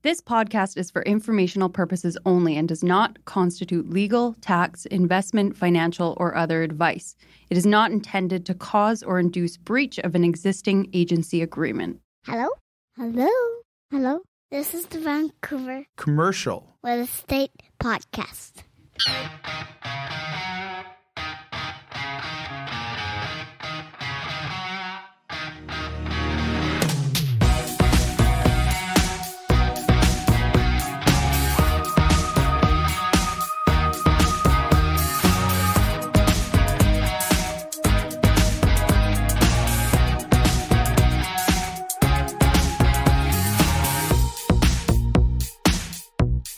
This podcast is for informational purposes only and does not constitute legal, tax, investment, financial, or other advice. It is not intended to cause or induce breach of an existing agency agreement. Hello? Hello? Hello? This is the Vancouver Commercial Real Estate Podcast.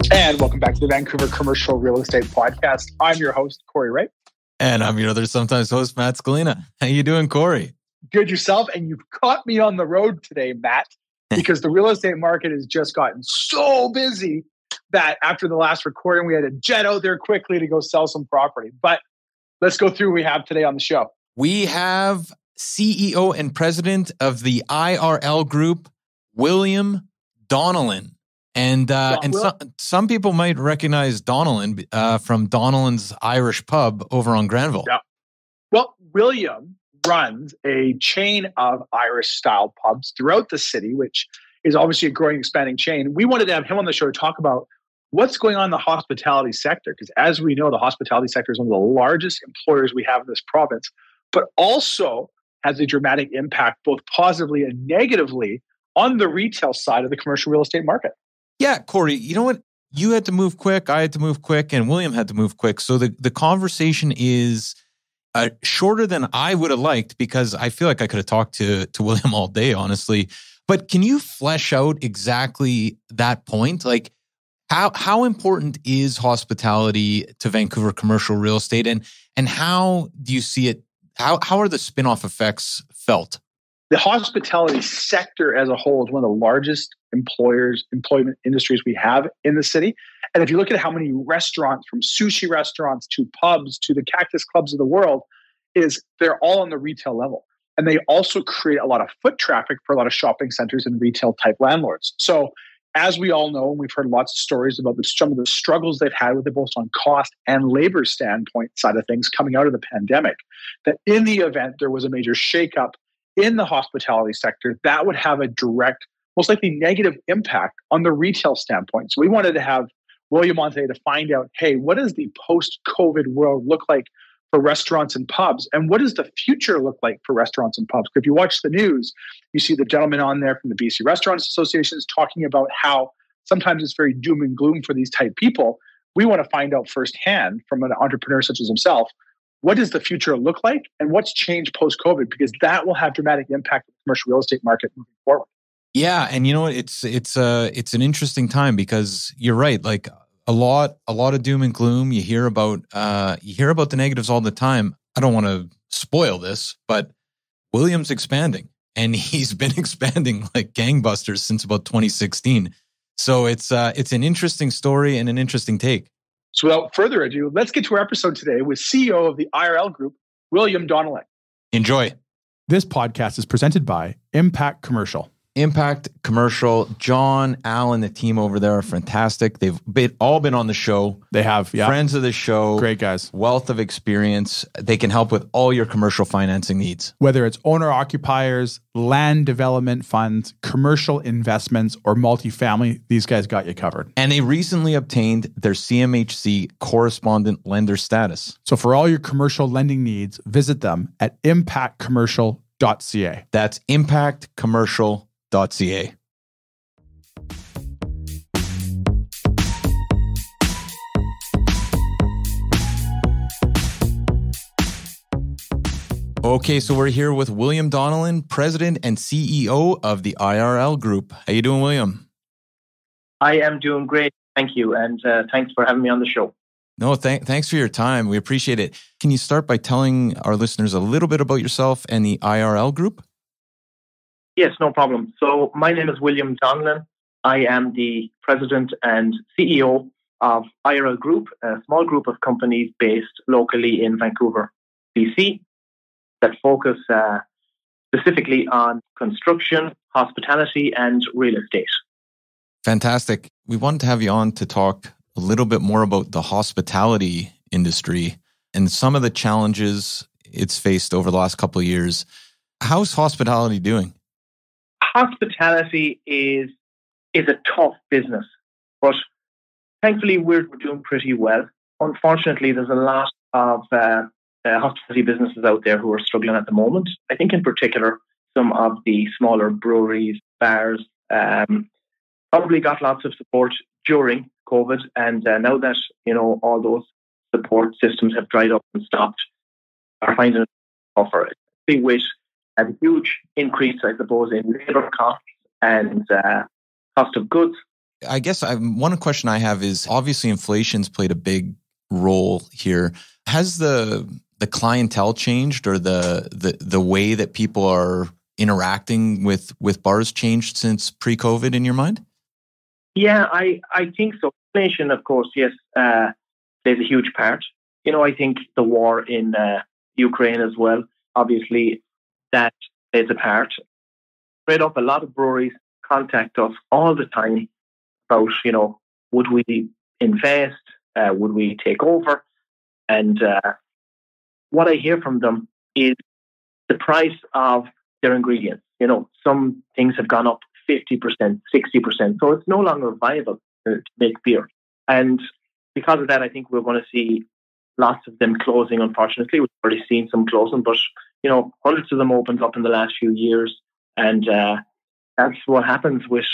And welcome back to the Vancouver Commercial Real Estate Podcast. I'm your host, Cory, right? And I'm your other sometimes host, Matt Scalina. How you doing, Cory? Good yourself. And you've caught me on the road today, Matt, because the real estate market has just gotten so busy that after the last recording, we had to jet out there quickly to go sell some property. But let's go through what we have today on the show. We have CEO and president of the IRL Group, William Donnellan. And some people might recognize Donnellan from Donnellan's Irish Pub over on Granville. Yeah. Well, William runs a chain of Irish-style pubs throughout the city, which is obviously a growing, expanding chain. We wanted to have him on the show to talk about what's going on in the hospitality sector, because as we know, the hospitality sector is one of the largest employers we have in this province, but also has a dramatic impact, both positively and negatively, on the retail side of the commercial real estate market. Yeah, Cory, you know what? You had to move quick, I had to move quick, and William had to move quick. So the conversation is shorter than I would have liked, because I feel like I could have talked to William all day, honestly. But can you flesh out exactly that point? Like, how important is hospitality to Vancouver commercial real estate, and how do you see it? How are the spin-off effects felt? The hospitality sector as a whole is one of the largest employment industries we have in the city. And if you look at how many restaurants, from sushi restaurants to pubs to the cactus clubs of the world, they're all on the retail level. And they also create a lot of foot traffic for a lot of shopping centers and retail type landlords. So as we all know, and we've heard lots of stories about some of the struggles they've had with it, both on cost and labor standpoint side of things coming out of the pandemic, that in the event there was a major shakeup in the hospitality sector, that would have a direct, most likely negative impact on the retail standpoint. So we wanted to have William on today to find out, hey, what does the post-COVID world look like for restaurants and pubs? And what does the future look like for restaurants and pubs? If you watch the news, you see the gentleman on there from the BC Restaurants Association is talking about how sometimes it's very doom and gloom for these type people. We want to find out firsthand from an entrepreneur such as himself, what does the future look like and what's changed post-COVID? Because that will have dramatic impact on the commercial real estate market moving forward. Yeah, and you know what? It's an interesting time, because you're right. Like a lot of doom and gloom. You hear about the negatives all the time. I don't want to spoil this, but William's expanding, and he's been expanding like gangbusters since about 2016. So it's an interesting story and an interesting take. So without further ado, let's get to our episode today with CEO of the IRL Group, William Donnellan. Enjoy. This podcast is presented by Impact Commercial. Impact Commercial, John, Alan, the team over there are fantastic. They've all been on the show. They have, yeah. Friends of the show. Great guys. Wealth of experience. They can help with all your commercial financing needs. Whether it's owner-occupiers, land development funds, commercial investments, or multifamily, these guys got you covered. And they recently obtained their CMHC correspondent lender status. So for all your commercial lending needs, visit them at impactcommercial.ca. That's impactcommercial.ca. Okay, so we're here with William Donnellan, President and CEO of the IRL Group. How you doing, William? I am doing great, thank you, and thanks for having me on the show. No, thanks for your time. We appreciate it. Can you start by telling our listeners a little bit about yourself and the IRL Group? Yes, no problem. So my name is William Donnellan. I am the president and CEO of IRL Group, a small group of companies based locally in Vancouver, BC, that focus specifically on construction, hospitality, and real estate. Fantastic. We wanted to have you on to talk a little bit more about the hospitality industry and some of the challenges it's faced over the last couple of years. How's hospitality doing? Hospitality is a tough business, but thankfully we're doing pretty well. Unfortunately, there's a lot of hospitality businesses out there who are struggling at the moment. I think in particular, some of the smaller breweries, bars, probably got lots of support during COVID, and now that all those support systems have dried up and stopped, are finding it tougher. With a huge increase, I suppose, in labour costs and cost of goods. I guess one question I have is obviously inflation's played a big role here. Has the clientele changed, or the way that people are interacting with bars changed since pre-COVID in your mind? Yeah, I think so. Inflation, of course, yes, plays a huge part. I think the war in Ukraine as well, obviously, that plays a part. Straight up, a lot of breweries contact us all the time about, would we invest? Would we take over? And what I hear from them is the price of their ingredients. Some things have gone up 50%, 60%. So it's no longer viable to make beer. And because of that, I think we're going to see lots of them closing, unfortunately. We've already seen some closing, but, hundreds of them opened up in the last few years. And that's what happens with,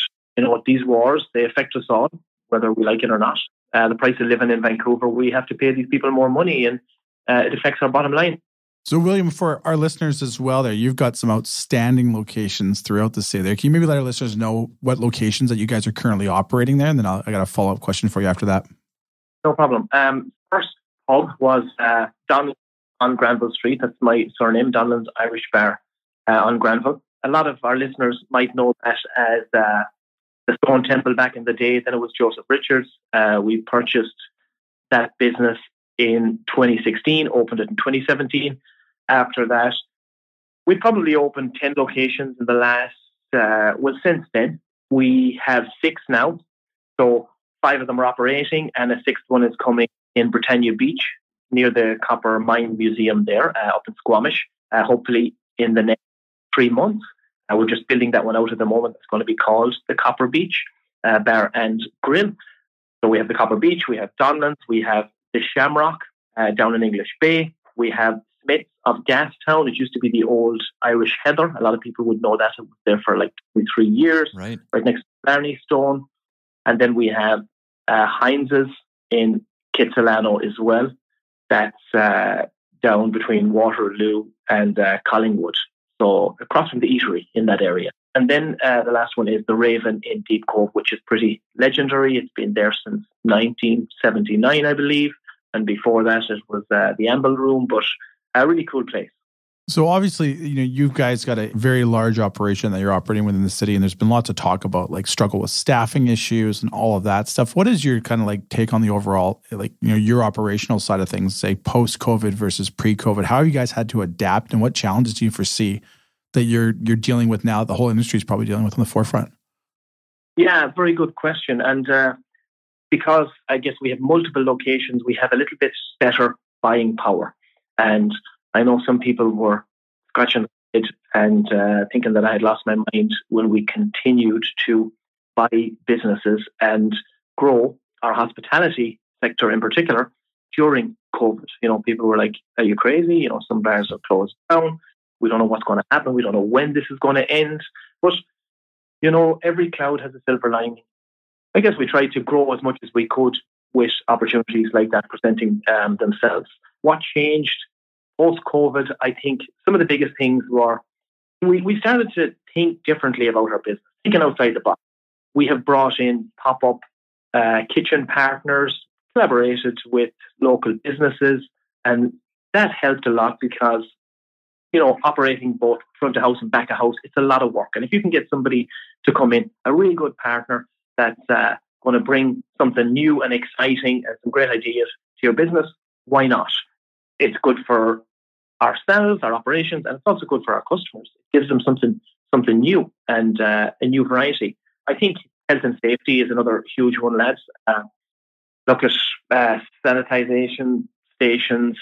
these wars. They affect us all, whether we like it or not. The price of living in Vancouver, we have to pay these people more money, and it affects our bottom line. So, William, for our listeners as well there, you've got some outstanding locations throughout the city there. Can you maybe let our listeners know what locations that you guys are currently operating there? And then I got a follow-up question for you after that. No problem. First pub was Donnellan on Granville Street. That's my surname, Donnellan's Irish Bar on Granville. A lot of our listeners might know that as the Stone Temple back in the day. Then it was Joseph Richards. We purchased that business in 2016, opened it in 2017. After that, we probably opened 10 locations in the last, since then. We have 6 now. So 5 of them are operating, and a 6th one is coming in Britannia Beach near the Copper Mine Museum there, up in Squamish, hopefully in the next 3 months. We're just building that one out at the moment. It's going to be called the Copper Beach Bar and Grill. So we have the Copper Beach, we have Donlands, we have the Shamrock down in English Bay. We have Smith's of Gastown. It used to be the old Irish Heather. A lot of people would know that. It was there for like 23 years, right next to Blarney Stone. And then we have Heinz's in Kitsilano as well. That's down between Waterloo and Collingwood. So across from the eatery in that area. And then the last one is the Raven in Deep Cove, which is pretty legendary. It's been there since 1979, I believe. And before that, it was the Amble Room, but a really cool place. So obviously, you guys got a very large operation that you're operating within the city, and there's been lots of talk about like struggle with staffing issues and all of that stuff. What is your kind of like take on the overall, your operational side of things, say post-COVID versus pre-COVID? How have you guys had to adapt, and what challenges do you foresee that you're dealing with now, the whole industry is probably dealing with on the forefront? Yeah, very good question. And because I guess we have multiple locations, we have a little bit better buying power. And I know some people were scratching their head and thinking that I had lost my mind when we continued to buy businesses and grow our hospitality sector in particular during COVID. People were like, are you crazy? Some bars are closed down. We don't know what's going to happen. We don't know when this is going to end. But, every cloud has a silver lining. I guess we tried to grow as much as we could with opportunities like that presenting themselves. What changed post-COVID? I think some of the biggest things were we started to think differently about our business, thinking outside the box. We have brought in pop-up kitchen partners, collaborated with local businesses, and that helped a lot because, operating both front of house and back of house, it's a lot of work. And if you can get somebody to come in, a really good partner that's going to bring something new and exciting and some great ideas to your business, why not? It's good for ourselves, our operations, and it's also good for our customers. It gives them something new and a new variety. I think Health and safety is another huge one, lads. Look at sanitization stations,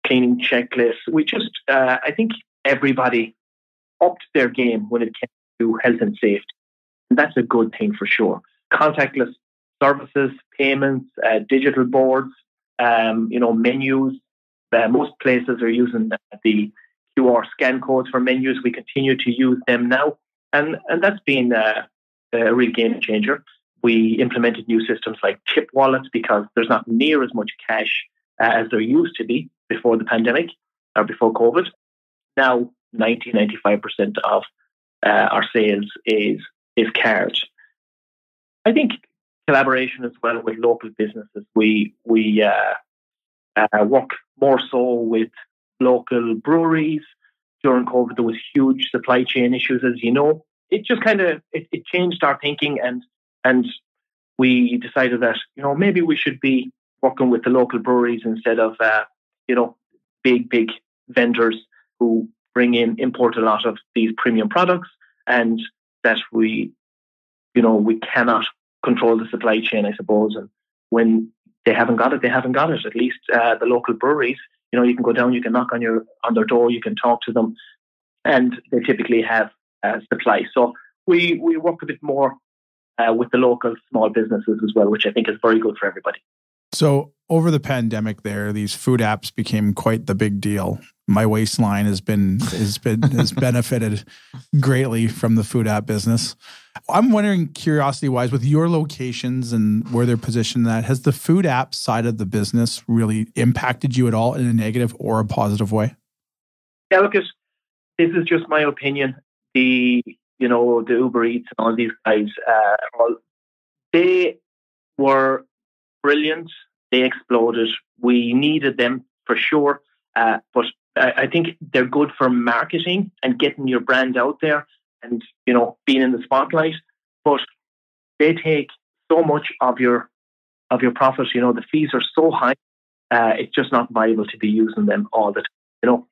cleaning checklists. We just, I think everybody upped their game when it came to health and safety. And that's a good thing for sure. Contactless services, payments, digital boards, menus. Most places are using the QR scan codes for menus. We continue to use them now. And that's been a real game changer. We implemented new systems like chip wallets because there's not near as much cash as there used to be before the pandemic or before COVID. Now, 95% of our sales is card. I think collaboration as well with local businesses. We work more so with local breweries. During COVID, there was huge supply chain issues, as you know. It just kind of it changed our thinking, and we decided that maybe we should be working with the local breweries instead of big vendors who import a lot of these premium products, and that we cannot control the supply chain, I suppose. And when they haven't got it, they haven't got it. At least the local breweries, you can go down, you can knock on their door, you can talk to them, and they typically have supply. So we work a bit more with the local small businesses as well, which I think is very good for everybody. So over the pandemic these food apps became quite the big deal. My Waistline has benefited greatly from the food app business. I'm wondering, curiosity wise, with your locations and where they're positioned, has the food app side of the business really impacted you at all in a negative or a positive way? Yeah, look, this is just my opinion. The Uber Eats and all these guys, they were brilliant. They exploded. We needed them for sure. But I think they're good for marketing and getting your brand out there and, being in the spotlight. But they take so much of your profit. The fees are so high. It's just not viable to be using them all the time.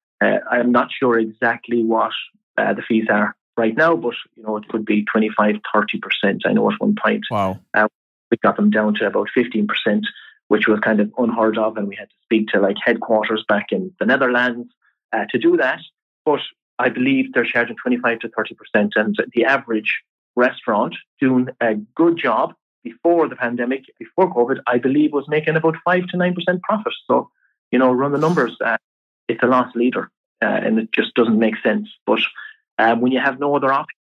I'm not sure exactly what the fees are right now, but, it could be 25, 30%. I know at one point. Wow. We got them down to about 15%, which was kind of unheard of. And we had to speak to headquarters back in the Netherlands to do that. But I believe they're charging 25 to 30%. And the average restaurant doing a good job before the pandemic, before COVID, I believe was making about 5 to 9% profit. So, run the numbers. It's a loss leader and it just doesn't make sense. But when you have no other option.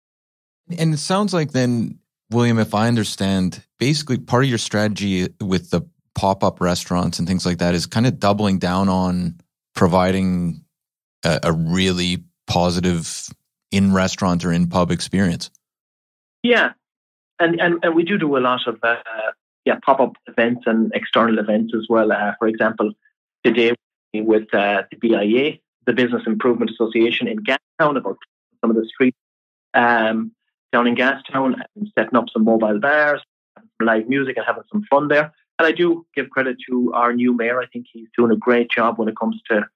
And it sounds like then, William, if I understand, basically part of your strategy with the pop-up restaurants and things like that is kind of doubling down on providing a really positive in-restaurant or in-pub experience. Yeah. And we do a lot of pop-up events and external events as well. For example, today with the BIA, the Business Improvement Association in Gastown, about some of the streets down in Gastown, and setting up some mobile bars, live music and having some fun there. And I do give credit to our new mayor. I think he's doing a great job when it comes to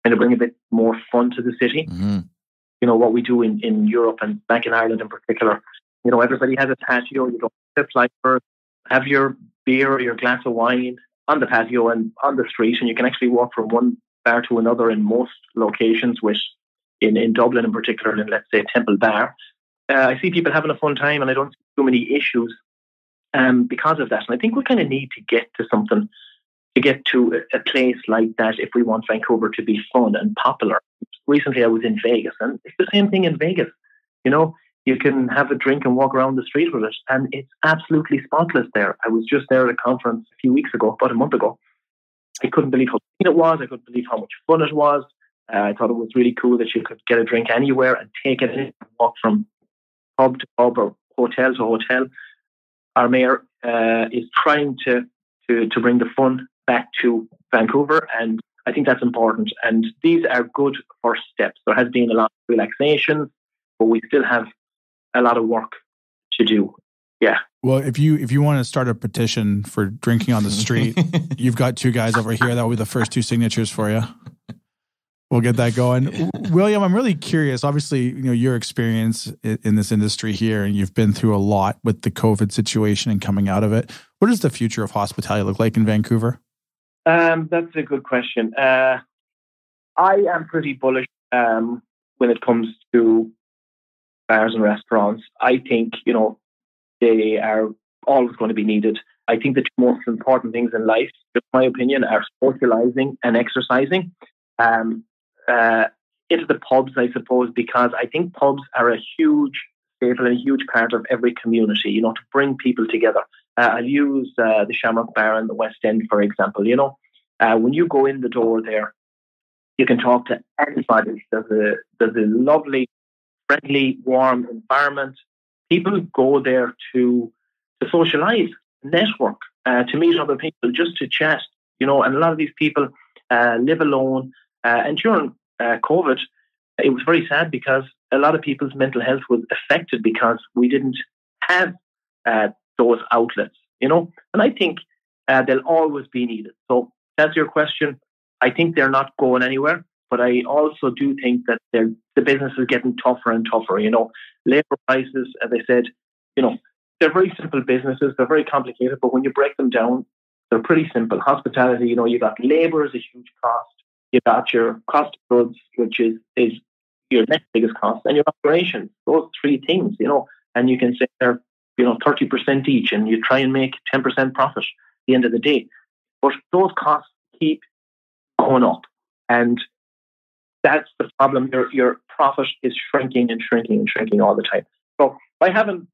kind of bring a bit more fun to the city. Mm-hmm. What we do in Europe and back in Ireland in particular, everybody has a patio. You don't have to fly first. Have your beer or your glass of wine on the patio and on the street, and you can actually walk from one bar to another in most locations, which in Dublin in particular, in let's say Temple Bar. I see people having a fun time, and I don't see too many issues because of that. And I think we kind of need to get to a place like that if we want Vancouver to be fun and popular. Recently, I was in Vegas, and it's the same thing in Vegas. You can have a drink and walk around the street with it, and it's absolutely spotless there. I was just there at a conference a few weeks ago, about a month ago. I couldn't believe how clean it was. I couldn't believe how much fun it was. I thought it was really cool that you could get a drink anywhere and take it in and walk from pub to pub or hotel to hotel. Our mayor is trying to bring the fun back to Vancouver, and I think that's important. And these are good first steps. There has been a lot of relaxation, but we still have a lot of work to do. Yeah. Well, if you want to start a petition for drinking on the street, you've got two guys over here. That will be the first two signatures for you. We'll get that going. William, I'm really curious. Obviously, your experience in this industry here, and you've been through a lot with the COVID situation and coming out of it. What does the future of hospitality look like in Vancouver? That's a good question. I am pretty bullish when it comes to bars and restaurants. I think, they are always going to be needed. I think the two most important things in life, in my opinion, are socializing and exercising. Into the pubs, I suppose, because I think pubs are a huge staple and a huge part of every community, to bring people together. I'll use the Shamrock Bar in the West End, for example. When you go in the door there, you can talk to anybody. There's a lovely, friendly, warm environment. People go there to socialize, network, to meet other people, just to chat, and a lot of these people live alone. And during COVID, it was very sad because a lot of people's mental health was affected because we didn't have those outlets, and I think they'll always be needed. So to answer your question, I think they're not going anywhere, but I also do think that the business is getting tougher and tougher. Labor prices, as I said, they're very simple businesses. They're very complicated, but when you break them down, they're pretty simple. Hospitality, you got labor is a huge cost. You got your cost of goods, which is your next biggest cost, and your operations. Those three things, and you can say they're 30% each, and you try and make 10% profit at the end of the day. But those costs keep going up, and that's the problem. Your profit is shrinking and shrinking and shrinking all the time. So by having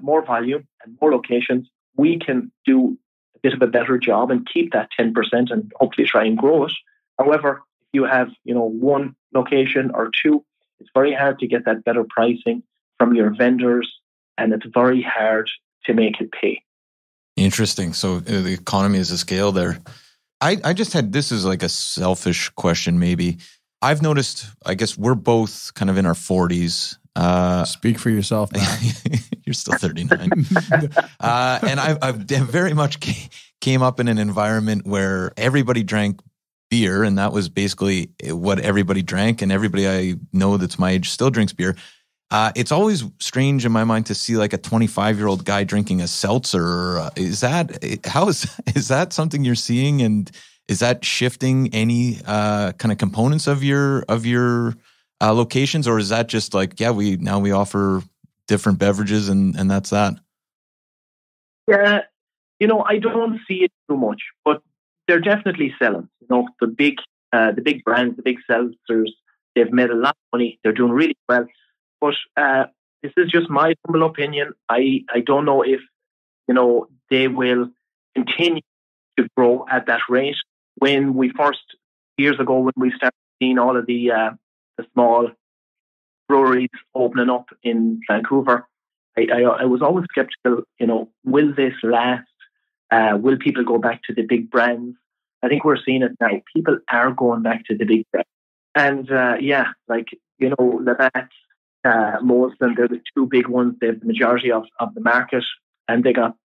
more volume and more locations, we can do a bit of a better job and keep that 10% and hopefully try and grow it. However, if you have one location or two, it's very hard to get that better pricing from your vendors, and it's very hard to make it pay. Interesting. So the economy is a scale there. I just had, this is like a selfish question maybe. I've noticed, I guess we're both kind of in our 40s. Speak for yourself, man. You're still 39. And I've very much came up in an environment where everybody drank beer, and that was basically what everybody drank, and everybody I know that's my age still drinks beer. It's always strange in my mind to see like a 25-year-old guy drinking a seltzer. Is that something you're seeing, and is that shifting any kind of components of your locations, or is that just like, we offer different beverages and that's that? Yeah, I don't see it too much, but they're definitely selling. The big brands, the big seltzers, they've made a lot of money. They're doing really well. But this is just my humble opinion. I don't know if they will continue to grow at that rate. When we years ago, when we started seeing all of the small breweries opening up in Vancouver, I was always skeptical. Will this last? Will people go back to the big brands? I think we're seeing it now. People are going back to the big brands, and Labatt, Molson, they're the two big ones. They have the majority of the market, and they got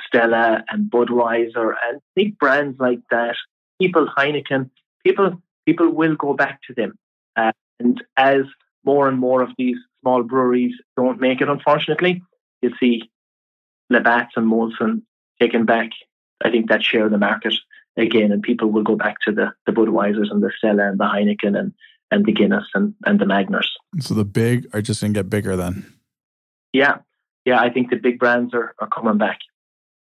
Stella and Budweiser and big brands like that. Heineken, people will go back to them. And as more and more of these small breweries don't make it, unfortunately, you see Labatt and Molson taken back, I think, that share of the market again, and people will go back to the Budweisers and the Stella and the Heineken and the Guinness and the Magners. So the big are just going to get bigger then? Yeah, I think the big brands are coming back.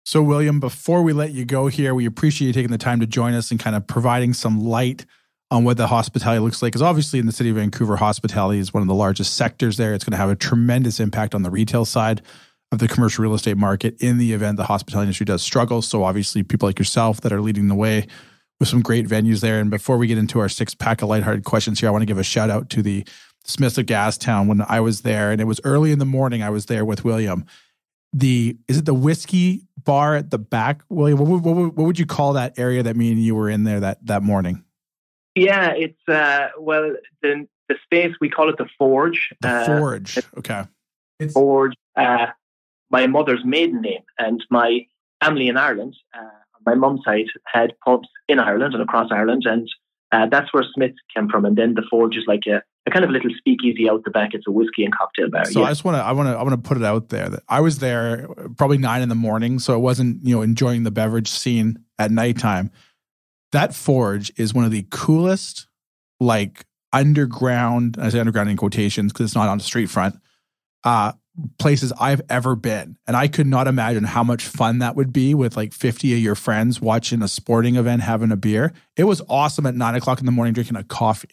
So, William, before we let you go here, we appreciate you taking the time to join us and kind of providing some light on what the hospitality looks like. Because obviously in the city of Vancouver, hospitality is one of the largest sectors there. It's going to have a tremendous impact on the retail side of the commercial real estate market in the event the hospitality industry does struggle. So obviously people like yourself that are leading the way with some great venues there. And before we get into our 6-pack of lighthearted questions here, I want to give a shout out to the Smiths of Gastown when I was there. And it was early in the morning. I was there with William. Is it the whiskey bar at the back, William? What would you call that area that me and you were in there that morning? Yeah, it's the space, we call it the Forge. The Forge, okay. It's Forge, my mother's maiden name, and my family in Ireland, on my mum's side, had pubs in Ireland and across Ireland, and That's where Smith's came from. And then the Forge is like a kind of a little speakeasy out the back. It's a whiskey and cocktail bar. So I want to put it out there that I was there probably 9 a.m, so I wasn't enjoying the beverage scene at nighttime. That Forge is one of the coolest, like underground, I say underground in quotations because it's not on the street front, places I've ever been. And I could not imagine how much fun that would be with like 50 of your friends watching a sporting event, having a beer. It was awesome at 9 o'clock in the morning drinking a coffee.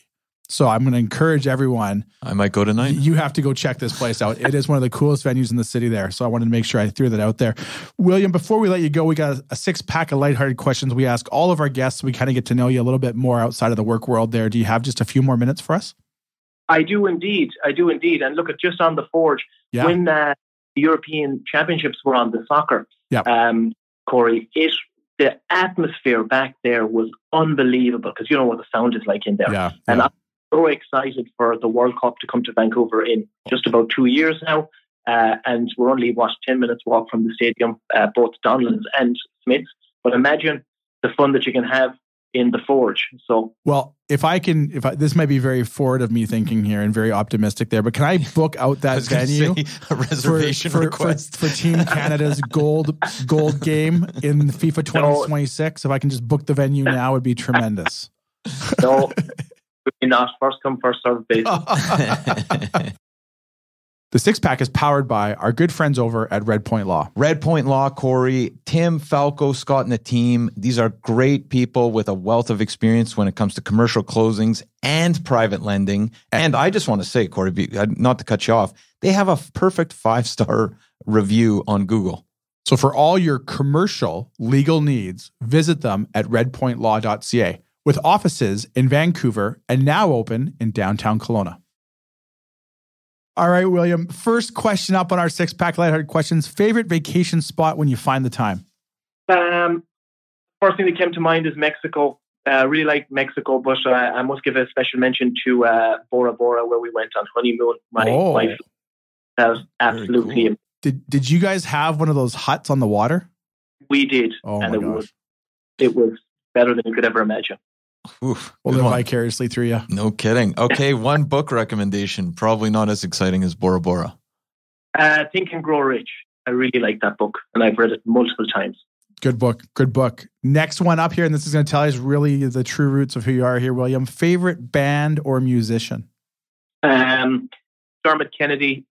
So I'm going to encourage everyone. I might go tonight. You have to go check this place out. It is one of the coolest venues in the city there. So I wanted to make sure I threw that out there. William, before we let you go, we got a 6-pack of lighthearted questions we ask all of our guests. So we kind of get to know you a little bit more outside of the work world there. Do you have just a few more minutes for us? I do indeed. And look, at just on the Forge, when the European Championships were on, the soccer, Cory, the atmosphere back there was unbelievable because you know what the sound is like in there. And I'm so excited for the World Cup to come to Vancouver in just about 2 years now. And we're only, 10 minutes walk from the stadium, both Donnellan's and Smith's. But imagine the fun that you can have in the Forge. So, well, this might be very forward of me thinking here and very optimistic there, but can I book out that venue? A reservation request for Team Canada's gold game in FIFA 2026. If I can just book the venue now, would be tremendous. No, not first come, first served basis. The 6-pack is powered by our good friends over at Red Point Law. Red Point Law, Cory, Tim, Falco, Scott, and the team. These are great people with a wealth of experience when it comes to commercial closings and private lending. And I just want to say, Cory, not to cut you off, they have a perfect 5-star review on Google. So for all your commercial legal needs, visit them at redpointlaw.ca with offices in Vancouver and now open in downtown Kelowna. All right, William. First question up on our 6-pack lighthearted questions. Favorite vacation spot when you find the time? First thing that came to mind is Mexico. Really like Mexico, but I must give a special mention to Bora Bora, where we went on honeymoon. My wife, that was absolutely. Cool. Did you guys have one of those huts on the water? We did, and it was better than you could ever imagine. Oof, we'll live vicariously through you. No kidding. Okay, one book recommendation, probably not as exciting as Bora Bora. Think and Grow Rich. I really like that book, and I've read it multiple times. Good book. Good book. Next one up here, and this is going to tell us really the true roots of who you are here, William. Favorite band or musician? Dermot Kennedy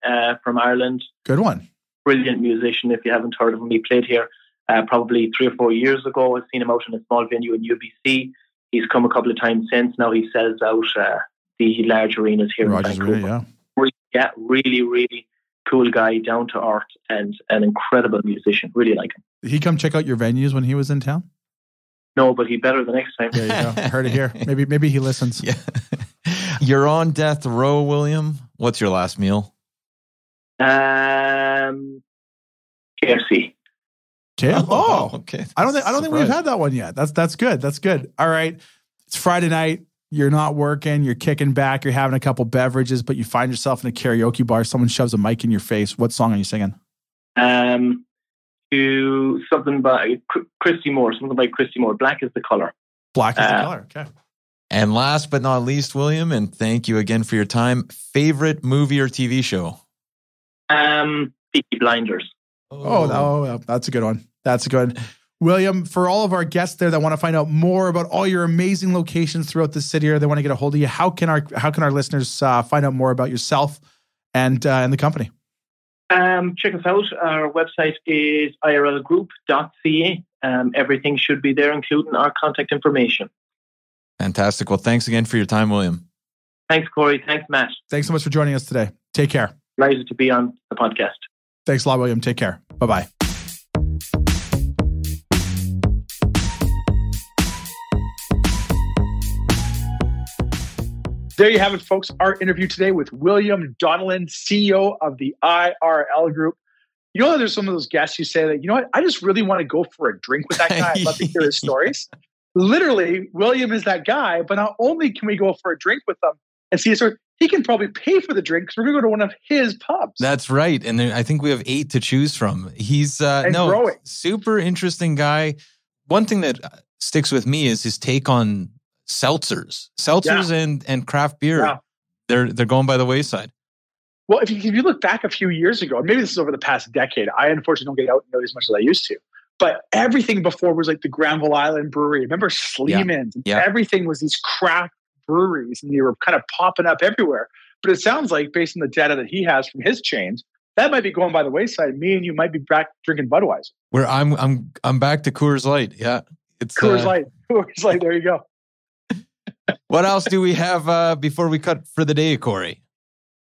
from Ireland. Good one. Brilliant musician. If you haven't heard of him, he played here probably 3 or 4 years ago. I've seen him out in a small venue in UBC. He's come a couple of times since. Now he sells out the large arenas here in Vancouver. Really, really cool guy, down to earth, and an incredible musician. Really like him. Did he come check out your venues when he was in town? No, but he better the next time. There you go. Heard it here. Maybe he listens. Yeah. You're on death row, William. What's your last meal? KFC. Oh, okay. I don't think we've had that one yet. That's good. That's good. All right. It's Friday night. You're not working. You're kicking back. You're having a couple beverages, but you find yourself in a karaoke bar. Someone shoves a mic in your face. What song are you singing? To something by Christy Moore. Something by Christy Moore. Black is the color. Black is the color. Okay. And last but not least, William, and thank you again for your time. Favorite movie or TV show? Peaky Blinders. Oh, that's a good one. That's a good one. William, for all of our guests there that want to find out more about all your amazing locations throughout the city, or they want to get a hold of you, how can our listeners find out more about yourself and the company? Check us out. Our website is irlgroup.ca. Everything should be there, including our contact information. Fantastic. Well, thanks again for your time, William. Thanks, Cory. Thanks, Matt. Thanks so much for joining us today. Take care. Pleasure to be on the podcast. Thanks a lot, William. Take care. Bye-bye. There you have it, folks. Our interview today with William Donnellan, CEO of the IRL Group. You know, there's some of those guests who say that, you know what, I just really want to go for a drink with that guy. I'd love to hear his stories. Literally, William is that guy, but not only can we go for a drink with him and see his story, he can probably pay for the drink because we're going to go to one of his pubs. That's right. And I think we have 8 to choose from. He's growing. Super interesting guy. One thing that sticks with me is his take on seltzers and craft beer. Yeah. They're going by the wayside. Well, if you look back a few years ago, maybe this is over the past decade, I unfortunately don't get out nearly as much as I used to. But everything before was like the Granville Island Brewery. Remember Sleeman's? Yeah. Everything was these craft breweries, and they were kind of popping up everywhere. But it sounds like, based on the data that he has from his chains, that might be going by the wayside. Me and you might be back drinking Budweiser. Where I'm back to Coors Light. Yeah, it's Coors Light. Coors Light. There you go. What else do we have before we cut for the day, Cory?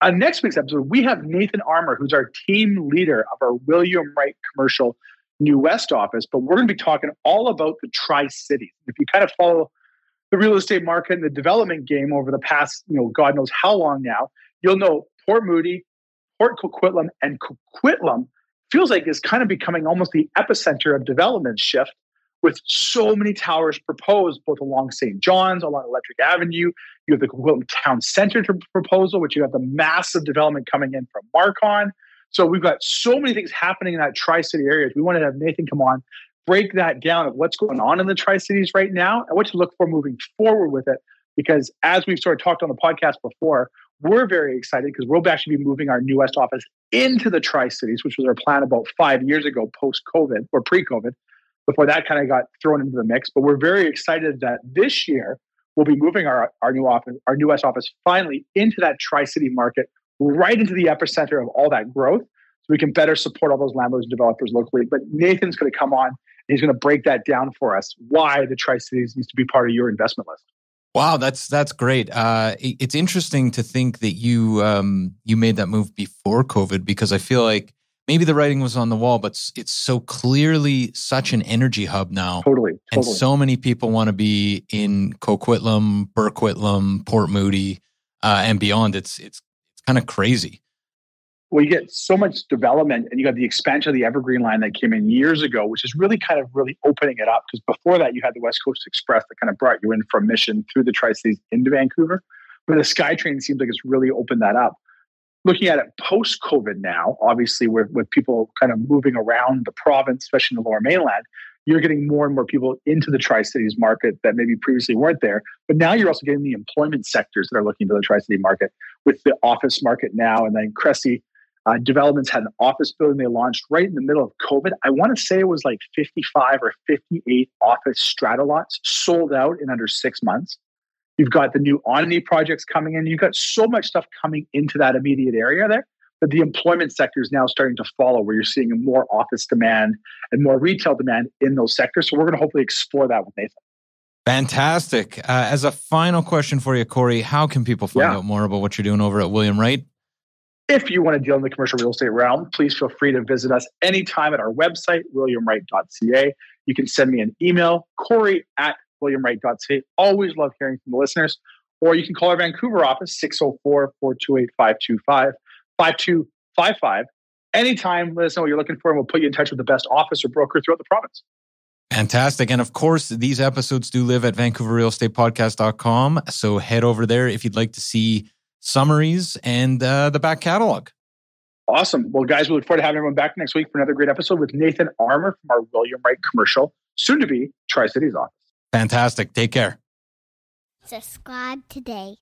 On next week's episode, we have Nathan Armour, who's our team leader of our William Wright Commercial New West office. But we're going to be talking all about the Tri-Cities. If you kind of follow the real estate market and the development game over the past, God knows how long now, you'll know Port Moody, Port Coquitlam, and Coquitlam feels like is kind of becoming almost the epicenter of development shift, with so many towers proposed both along St. John's, along Electric Avenue. You have the Coquitlam Town Center proposal, which you have the massive development coming in from Marcon. So we've got so many things happening in that Tri-City area. We wanted to have Nathan come on, break that down of what's going on in the Tri-Cities right now and what to look for moving forward with it. Because as we've sort of talked on the podcast before, we're very excited because we'll actually be moving our New West office into the Tri-Cities, which was our plan about 5 years ago, post-COVID or pre-COVID, before that kind of got thrown into the mix. But we're very excited that this year we'll be moving our New West office finally into that Tri-City market, right into the epicenter of all that growth, so we can better support all those landlords and developers locally. But Nathan's going to come on and he's going to break that down for us, why the Tri-Cities needs to be part of your investment list. Wow, that's great. It's interesting to think that you made that move before COVID, because I feel like maybe the writing was on the wall, but it's so clearly such an energy hub now. Totally. And so many people want to be in Coquitlam, Burquitlam, Port Moody, and beyond. It's kind of crazy. Well, you get so much development, and you got the expansion of the Evergreen line that came in years ago, which is really kind of opening it up. Because before that, you had the West Coast Express that kind of brought you in from Mission through the Tri-Cities into Vancouver. But the SkyTrain seems like it's really opened that up. Looking at it post-COVID now, obviously with people kind of moving around the province, especially in the Lower Mainland, you're getting more and more people into the Tri-Cities market that maybe previously weren't there. But now you're also getting the employment sectors that are looking to the Tri-City market with the office market now. And then Cressy Developments had an office building they launched right in the middle of COVID. I want to say it was like 55 or 58 office strata lots sold out in under 6 months. You've got the new Omni projects coming in. You've got so much stuff coming into that immediate area there. But the employment sector is now starting to follow, where you're seeing more office demand and more retail demand in those sectors. So we're going to hopefully explore that with Nathan. Fantastic. As a final question for you, Cory, how can people find out more about what you're doing over at William Wright? If you want to deal in the commercial real estate realm, please feel free to visit us anytime at our website, williamwright.ca. You can send me an email, Cory@williamwright.ca. Always love hearing from the listeners. Or you can call our Vancouver office, 604-428-5255. Anytime, let us know what you're looking for, and we'll put you in touch with the best office or broker throughout the province. Fantastic. And of course, these episodes do live at VancouverRealEstatePodcast.com. So head over there if you'd like to see summaries and the back catalog. Awesome. Well, guys, we look forward to having everyone back next week for another great episode with Nathan Armour from our William Wright Commercial, soon to be Tri-Cities office. Fantastic. Take care. Subscribe today.